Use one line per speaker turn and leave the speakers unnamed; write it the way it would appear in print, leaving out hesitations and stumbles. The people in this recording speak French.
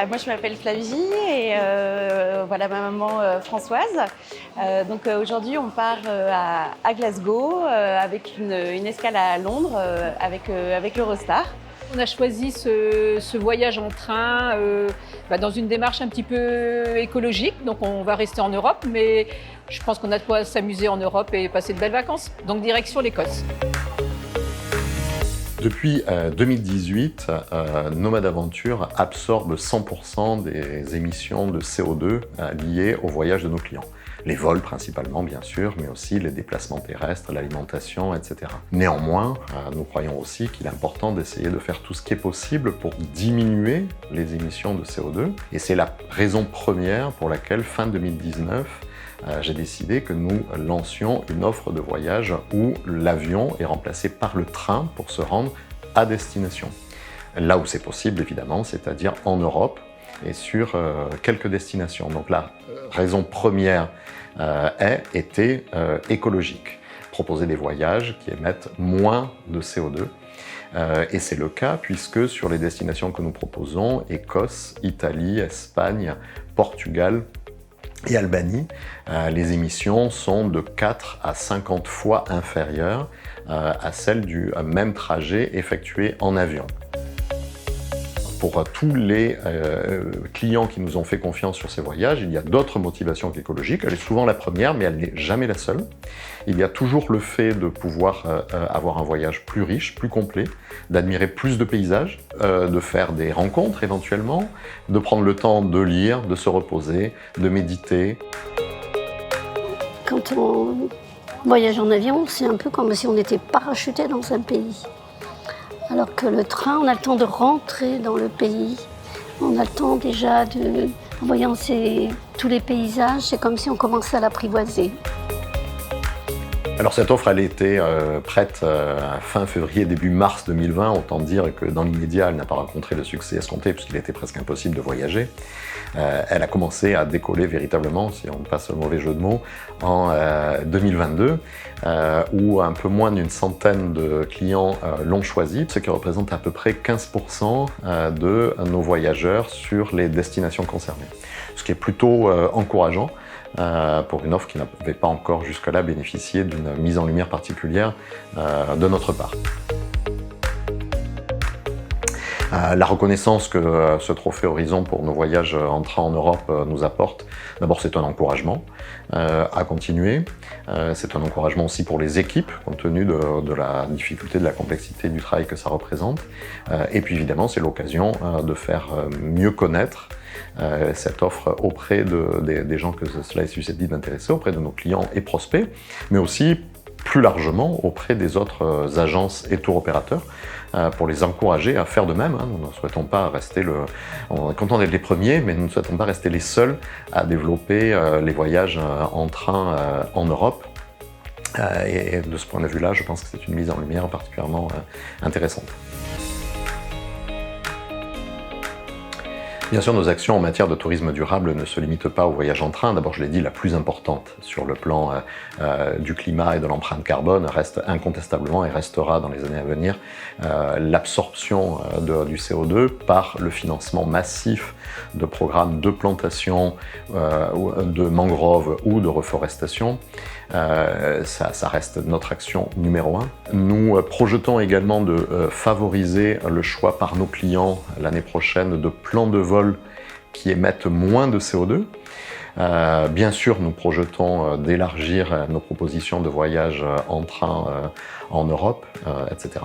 Moi, je m'appelle Flavie et voilà ma maman Françoise. Aujourd'hui, on part à Glasgow avec une escale à Londres avec l'Eurostar.
On a choisi ce voyage en train dans une démarche un petit peu écologique. Donc on va rester en Europe, mais je pense qu'on a de quoi s'amuser en Europe et passer de belles vacances. Donc direction l'Écosse.
Depuis 2018, Nomade Aventure absorbe 100% des émissions de CO2 liées au voyage de nos clients. Les vols principalement, bien sûr, mais aussi les déplacements terrestres, l'alimentation, etc. Néanmoins, nous croyons aussi qu'il est important d'essayer de faire tout ce qui est possible pour diminuer les émissions de CO2. Et c'est la raison première pour laquelle, fin 2019, j'ai décidé que nous lancions une offre de voyage où l'avion est remplacé par le train pour se rendre à destination. Là où c'est possible, évidemment, c'est-à-dire en Europe et sur quelques destinations. Donc la raison première était écologique. Proposer des voyages qui émettent moins de CO2. Et c'est le cas puisque sur les destinations que nous proposons, Écosse, Italie, Espagne, Portugal, et Albanie, les émissions sont de 4 à 50 fois inférieures à celles du même trajet effectué en avion. Pour tous les clients qui nous ont fait confiance sur ces voyages, il y a d'autres motivations qu'écologiques. Elle est souvent la première, mais elle n'est jamais la seule. Il y a toujours le fait de pouvoir avoir un voyage plus riche, plus complet, d'admirer plus de paysages, de faire des rencontres éventuellement, de prendre le temps de lire, de se reposer, de méditer.
Quand on voyage en avion, c'est un peu comme si on était parachuté dans un pays. Alors que le train, on a le temps de rentrer dans le pays. On a le temps déjà en voyant tous les paysages, c'est comme si on commençait à l'apprivoiser.
Alors cette offre, elle était prête fin février, début mars 2020, autant dire que dans l'immédiat, elle n'a pas rencontré le succès escompté puisqu'il était presque impossible de voyager. Elle a commencé à décoller véritablement, si on passe le mauvais jeu de mots, en 2022, où un peu moins d'une centaine de clients l'ont choisi, ce qui représente à peu près 15% de nos voyageurs sur les destinations concernées. Ce qui est plutôt encourageant. Pour une offre qui n'avait pas encore jusque-là bénéficié d'une mise en lumière particulière de notre part. La reconnaissance que ce trophée Horizon pour nos voyages en train en Europe nous apporte, d'abord c'est un encouragement à continuer, c'est un encouragement aussi pour les équipes compte tenu de la difficulté, de la complexité du travail que ça représente, et puis évidemment c'est l'occasion de faire mieux connaître cette offre auprès des gens que cela est susceptible d'intéresser, auprès de nos clients et prospects, mais aussi plus largement auprès des autres agences et tour opérateurs pour les encourager à faire de même. Nous ne souhaitons pas rester on est content d'être les premiers, mais nous ne souhaitons pas rester les seuls à développer les voyages en train en Europe. Et de ce point de vue-là, je pense que c'est une mise en lumière particulièrement intéressante. Bien sûr, nos actions en matière de tourisme durable ne se limitent pas au voyage en train. D'abord, je l'ai dit, la plus importante sur le plan du climat et de l'empreinte carbone reste incontestablement et restera dans les années à venir l'absorption du CO2 par le financement massif de programmes de plantation, de mangroves ou de reforestation. Ça reste notre action numéro 1. Nous projetons également de favoriser le choix par nos clients l'année prochaine de plans de vol qui émettent moins de CO2. Bien sûr, nous projetons d'élargir nos propositions de voyage en train en Europe, etc.